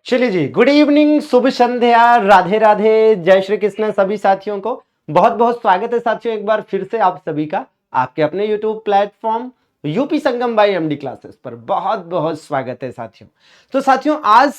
चलिए जी, good evening, शुभ संध्या, राधे राधे, जय श्री कृष्ण सभी साथियों को बहुत बहुत स्वागत है साथियों। एक बार फिर से आप सभी का आपके अपने YouTube प्लेटफॉर्म यूपी संगम बाय एमडी क्लासेस पर बहुत बहुत स्वागत है साथियों। तो साथियों, आज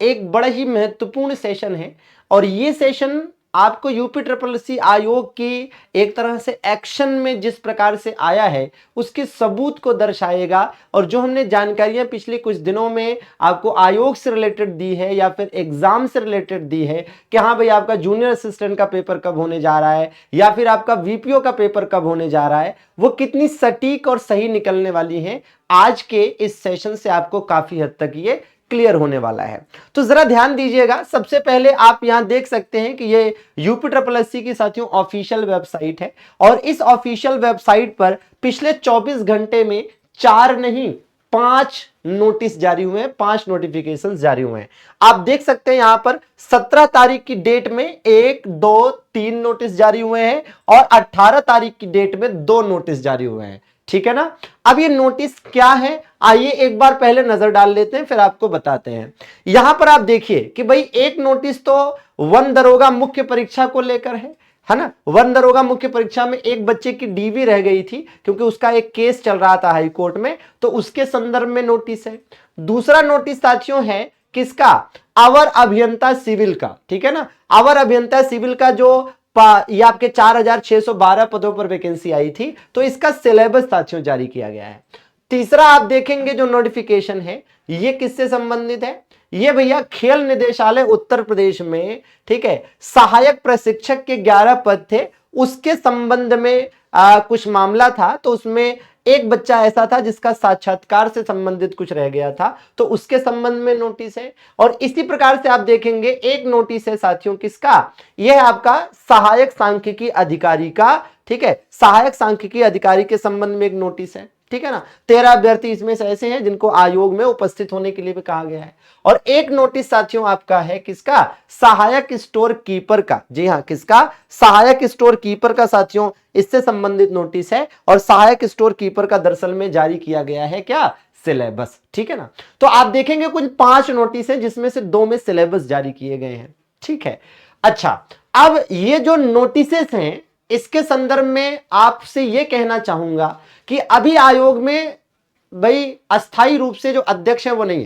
एक बड़ा ही महत्वपूर्ण सेशन है और ये सेशन आपको यूपी ट्रिपल एस सी आयोग की एक तरह से एक्शन में जिस प्रकार से आया है उसके सबूत को दर्शाएगा। और जो हमने जानकारियां पिछले कुछ दिनों में आपको आयोग से रिलेटेड दी है या फिर एग्जाम से रिलेटेड दी है कि हाँ भाई आपका जूनियर असिस्टेंट का पेपर कब होने जा रहा है या फिर आपका वीपीओ का पेपर कब होने जा रहा है, वो कितनी सटीक और सही निकलने वाली है, आज के इस सेशन से आपको काफी हद तक ये क्लियर होने वाला है। तो जरा ध्यान दीजिएगा। सबसे पहले आप यहां देख सकते हैं कि ये यूपी ट्रिपल एस सी की साथियों ऑफिशियल वेबसाइट है और इस ऑफिशियल वेबसाइट पर पिछले 24 घंटे में 4 नहीं 5 नोटिस जारी हुए हैं, 5 नोटिफिकेशन जारी हुए हैं। आप देख सकते हैं यहां पर 17 तारीख की डेट में 1 2 3 नोटिस जारी हुए हैं और 18 तारीख की डेट में 2 नोटिस जारी हुए हैं। ठीक है ना। अब ये नोटिस क्या है, आइए एक बार पहले नजर डाल लेते हैं फिर आपको बताते हैं। यहां पर आप देखिए कि भाई एक नोटिस तो वन दरोगा मुख्य परीक्षा को लेकर है ना। वन दरोगा मुख्य परीक्षा में एक बच्चे की डीवी रह गई थी क्योंकि उसका एक केस चल रहा था हाई कोर्ट में, तो उसके संदर्भ में नोटिस है। दूसरा नोटिस साथियों है किसका, अवर अभियंता सिविल का। ठीक है ना। अवर अभियंता सिविल का जो ये आपके 4612 पदों पर वैकेंसी आई थी, तो इसका सिलेबस साथियों जारी किया गया है। तीसरा आप देखेंगे जो नोटिफिकेशन है ये किससे संबंधित है, ये भैया खेल निदेशालय उत्तर प्रदेश में, ठीक है, सहायक प्रशिक्षक के 11 पद थे, उसके संबंध में कुछ मामला था। तो उसमें एक बच्चा ऐसा था जिसका साक्षात्कार से संबंधित कुछ रह गया था, तो उसके संबंध में नोटिस है। और इसी प्रकार से आप देखेंगे एक नोटिस है साथियों किसका, यह है आपका सहायक सांख्यिकी अधिकारी का। ठीक है, सहायक सांख्यिकी अधिकारी के संबंध में एक नोटिस है। ठीक है ना। 13 अभ्यर्थी इसमें से ऐसे हैं जिनको आयोग में उपस्थित होने के लिए भी कहा गया है। और एक नोटिस साथियों आपका है किसका, सहायक स्टोर कीपर का। जी हां, किसका, सहायक स्टोर कीपर का साथियों, इससे संबंधित नोटिस है। और सहायक स्टोर कीपर का दरअसल में जारी किया गया है क्या, सिलेबस। ठीक है ना। तो आप देखेंगे कुल 5 नोटिस है जिसमें से 2 में सिलेबस जारी किए गए हैं। ठीक है। अच्छा, अब ये जो नोटिसेस हैं इसके संदर्भ में आपसे यह कहना चाहूंगा कि अभी आयोग में भाई अस्थाई रूप से जो अध्यक्ष हैं वो नहीं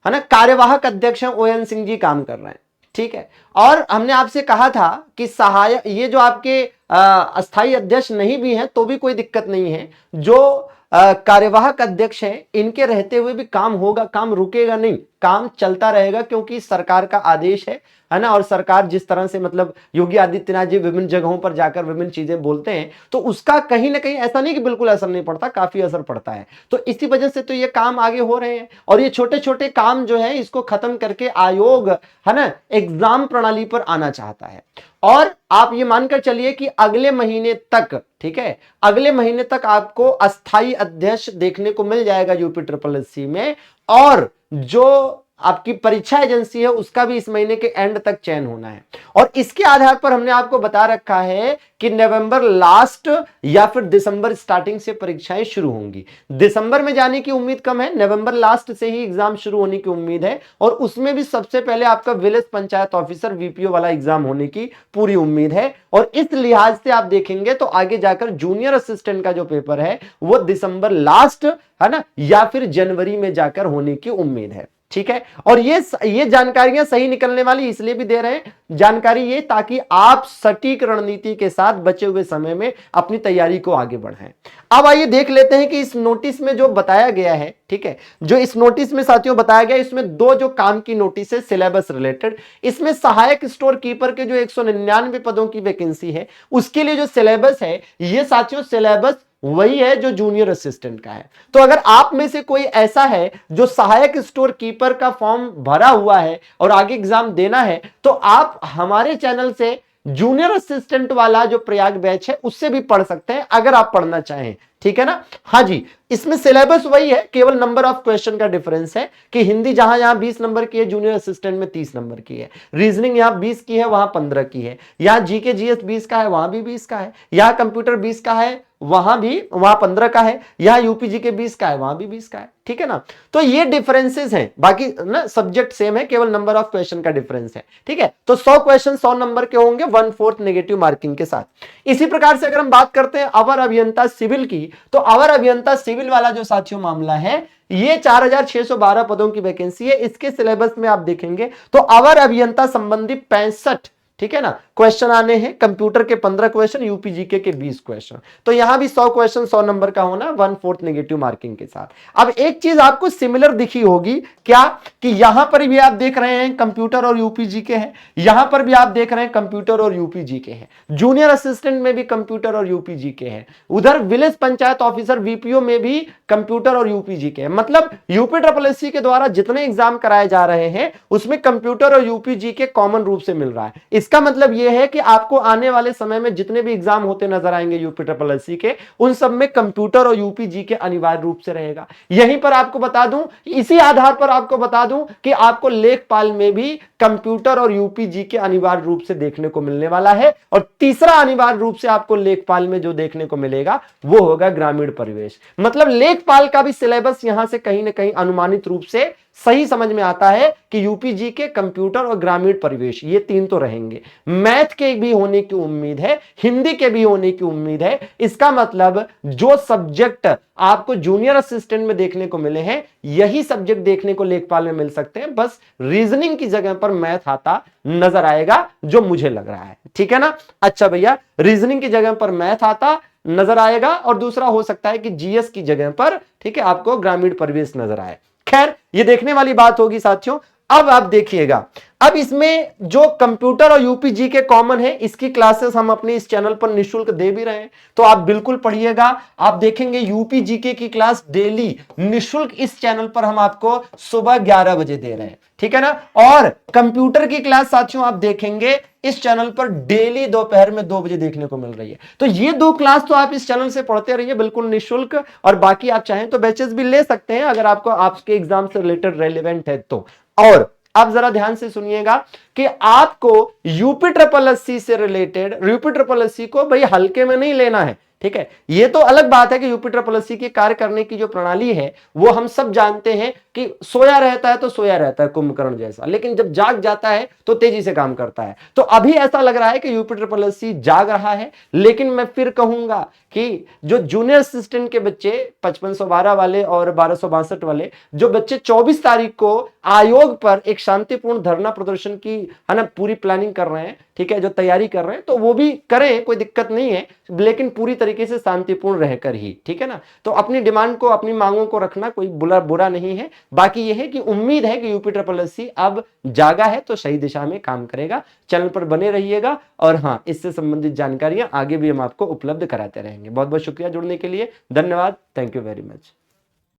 है ना, कार्यवाहक अध्यक्ष हैं ओएन सिंह जी काम कर रहे हैं। ठीक है। और हमने आपसे कहा था कि सहायक, ये जो आपके अस्थाई अध्यक्ष नहीं भी हैं तो भी कोई दिक्कत नहीं है, जो कार्यवाहक अध्यक्ष हैं इनके रहते हुए भी काम होगा, काम रुकेगा नहीं, काम चलता रहेगा क्योंकि सरकार का आदेश है ना। और सरकार जिस तरह से मतलब योगी आदित्यनाथ जी विभिन्न जगहों पर जाकर विभिन्न चीजें बोलते हैं तो उसका कहीं ना कहीं ऐसा नहीं कि बिल्कुल असर नहीं पड़ता, काफी असर पड़ता है। तो इसी वजह से तो ये काम आगे हो रहे हैं और ये छोटे छोटे काम जो है इसको खत्म करके आयोग है ना एग्जाम प्रणाली पर आना चाहता है। और आप ये मानकर चलिए कि अगले महीने तक, ठीक है, अगले महीने तक आपको अस्थाई अध्यक्ष देखने को मिल जाएगा यूपी ट्रिपल एस सी में। और जो आपकी परीक्षा एजेंसी है उसका भी इस महीने के एंड तक चयन होना है। और इसके आधार पर हमने आपको बता रखा है कि नवंबर लास्ट या फिर दिसंबर स्टार्टिंग से परीक्षाएं शुरू होंगी। दिसंबर में जाने की उम्मीद कम है, नवंबर लास्ट से ही एग्जाम शुरू होने की उम्मीद है। और उसमें भी सबसे पहले आपका विलेज पंचायत ऑफिसर वीपीओ वाला एग्जाम होने की पूरी उम्मीद है। और इस लिहाज से आप देखेंगे तो आगे जाकर जूनियर असिस्टेंट का जो पेपर है वो दिसंबर लास्ट है ना या फिर जनवरी में जाकर होने की उम्मीद है। ठीक है। और ये जानकारियां सही निकलने वाली इसलिए भी दे रहे हैं जानकारी ये, ताकि आप सटीक रणनीति के साथ बचे हुए समय में अपनी तैयारी को आगे बढ़ाएं। अब आइए देख लेते हैं कि इस नोटिस में जो बताया गया है, ठीक है, जो इस नोटिस में साथियों बताया गया, इसमें 2 जो काम की नोटिस है सिलेबस रिलेटेड। इसमें सहायक स्टोर कीपर के जो 199 पदों की वैकेंसी है उसके लिए जो सिलेबस है ये साथियों सिलेबस वही है जो जूनियर असिस्टेंट का है। तो अगर आप में से कोई ऐसा है जो सहायक स्टोर कीपर का फॉर्म भरा हुआ है और आगे एग्जाम देना है तो आप हमारे चैनल से जूनियर असिस्टेंट वाला जो प्रयाग बैच है उससे भी पढ़ सकते हैं अगर आप पढ़ना चाहें। ठीक है ना। हाँ जी, इसमें सिलेबस वही है, केवल नंबर ऑफ क्वेश्चन का डिफरेंस है कि हिंदी जहां यहां 20 नंबर की है, जूनियर असिस्टेंट में 30 नंबर की है। रीजनिंग यहां 20 की है, वहां 15 की है। यहां जीके जीएस 20 का है, वहां भी 20 का है। यहां कंप्यूटर 20 का है, वहां 15 का है, यहाँ यूपीजी के 20 का है, वहां भी 20 का है, ठीक है ना। तो ये डिफरेंसेस हैं, बाकी ना सब्जेक्ट सेम है, केवल नंबर ऑफ क्वेश्चन का डिफरेंस है, ठीक है। तो 100 क्वेश्चन 100 नंबर के होंगे 1/4 नेगेटिव मार्किंग के साथ। इसी प्रकार से अगर हम बात करते हैं अवर अभियंता सिविल की, तो अवर अभियंता सिविल वाला जो साथियों मामला है, ये 4612 पदों की वैकेंसी है। इसके सिलेबस में आप देखेंगे तो अवर अभियंता संबंधी 65, ठीक है ना, क्वेश्चन आने हैं। कंप्यूटर के 15 क्वेश्चन, यूपीजीके के 20 क्वेश्चन। तो यहां भी 100 क्वेश्चन 100 नंबर का होना, 1/4 नेगेटिव मार्किंग के साथ। अब एक चीज आपको सिमिलर दिखी होगी क्या, कि यहां पर भी आप देख रहे हैं कंप्यूटर और यूपीजीके है, यहां पर भी आप देख रहे हैं कंप्यूटर और यूपीजीके है, जूनियर असिस्टेंट में भी कंप्यूटर और यूपीजीके है, उधर विलेज पंचायत ऑफिसर वीपीओ में भी कंप्यूटर और यूपीजीके है। मतलब यूपीएससी के द्वारा जितने एग्जाम कराए जा रहे हैं उसमें कंप्यूटर और यूपीजीके कॉमन रूप से मिल रहा है। इसका मतलब यह है कि आपको आने वाले समय में जितने भी एग्जाम होते नजर आएंगे यूपीएससी के, उन सब में कंप्यूटर और यूपीजीके अनिवार्य रूप से रहेगा। यहीं पर आपको बता दूं, इसी आधार पर आपको बता दूं कि आपको लेखपाल में भी कंप्यूटर और यूपीजीके अनिवार्य रूप से देखने को मिलने वाला है। और तीसरा अनिवार्य रूप से आपको लेखपाल में जो देखने को मिलेगा वो होगा ग्रामीण परिवेश। मतलब लेखपाल का भी सिलेबस यहां से कहीं ना कहीं अनुमानित रूप से सही समझ में आता है कि यूपीजी के कंप्यूटर और ग्रामीण परिवेश ये 3 तो रहेंगे। मैथ के भी होने की उम्मीद है, हिंदी के भी होने की उम्मीद है। इसका मतलब जो सब्जेक्ट आपको जूनियर असिस्टेंट में देखने को मिले हैं, यही सब्जेक्ट देखने को लेखपाल में मिल सकते हैं। बस रीजनिंग की जगह पर मैथ आता नजर आएगा, जो मुझे लग रहा है, ठीक है ना। अच्छा भैया, रीजनिंग की जगह पर मैथ आता नजर आएगा, और दूसरा हो सकता है कि जीएस की जगह पर, ठीक है, आपको ग्रामीण परिवेश नजर आए। खैर, ये देखने वाली बात होगी साथियों। अब आप देखिएगा, अब इसमें जो कंप्यूटर और यूपीजी के कॉमन है, इसकी क्लासेस हम अपने इस चैनल पर निःशुल्क दे भी रहे हैं, तो आप बिल्कुल पढ़िएगा। आप देखेंगे यूपीजीके की क्लास डेली निःशुल्क इस चैनल पर हम आपको सुबह 11 बजे दे रहे हैं, ठीक है ना। और कंप्यूटर की क्लास साथियों आप देखेंगे इस चैनल पर डेली दोपहर में 2 बजे देखने को मिल रही है। तो ये 2 क्लास तो आप इस चैनल से पढ़ते रहिए, बिल्कुल निःशुल्क। और बाकी आप चाहें तो बैचेस भी ले सकते हैं, अगर आपको आपके एग्जाम से रिलेटेड रेलेवेंट है तो। और आप जरा ध्यान से सुनिएगा कि आपको यूपीएससी से रिलेटेड, यूपीएससी को भाई हल्के में नहीं लेना है, ठीक है। ये तो अलग बात है कि यूपीएससी की कार्य करने की जो प्रणाली है वो हम सब जानते हैं कि सोया रहता है तो सोया रहता है कुंभकर्ण जैसा, लेकिन जब जाग जाता है तो तेजी से काम करता है। तो अभी ऐसा लग रहा है कि यूपीएससी जाग रहा है, लेकिन मैं फिर कहूंगा कि जो जूनियर असिस्टेंट के बच्चे 5512 वाले और 1262 वाले जो बच्चे 24 तारीख को आयोग पर एक शांतिपूर्ण धरना प्रदर्शन की, है ना, पूरी प्लानिंग कर रहे हैं, ठीक है, जो तैयारी कर रहे हैं, तो वो भी करें, कोई दिक्कत नहीं है, लेकिन पूरी तरीके से शांतिपूर्ण रहकर ही, ठीक है ना। तो अपनी डिमांड को, अपनी मांगों को रखना कोई बुरा नहीं है। बाकी यह है कि उम्मीद है कि यूपीएससी अब जागा है तो सही दिशा में काम करेगा। चैनल पर बने रहिएगा, और हाँ, इससे संबंधित जानकारियां आगे भी हम आपको उपलब्ध कराते रहेंगे। बहुत बहुत शुक्रिया जुड़ने के लिए, धन्यवाद, थैंक यू वेरी मच।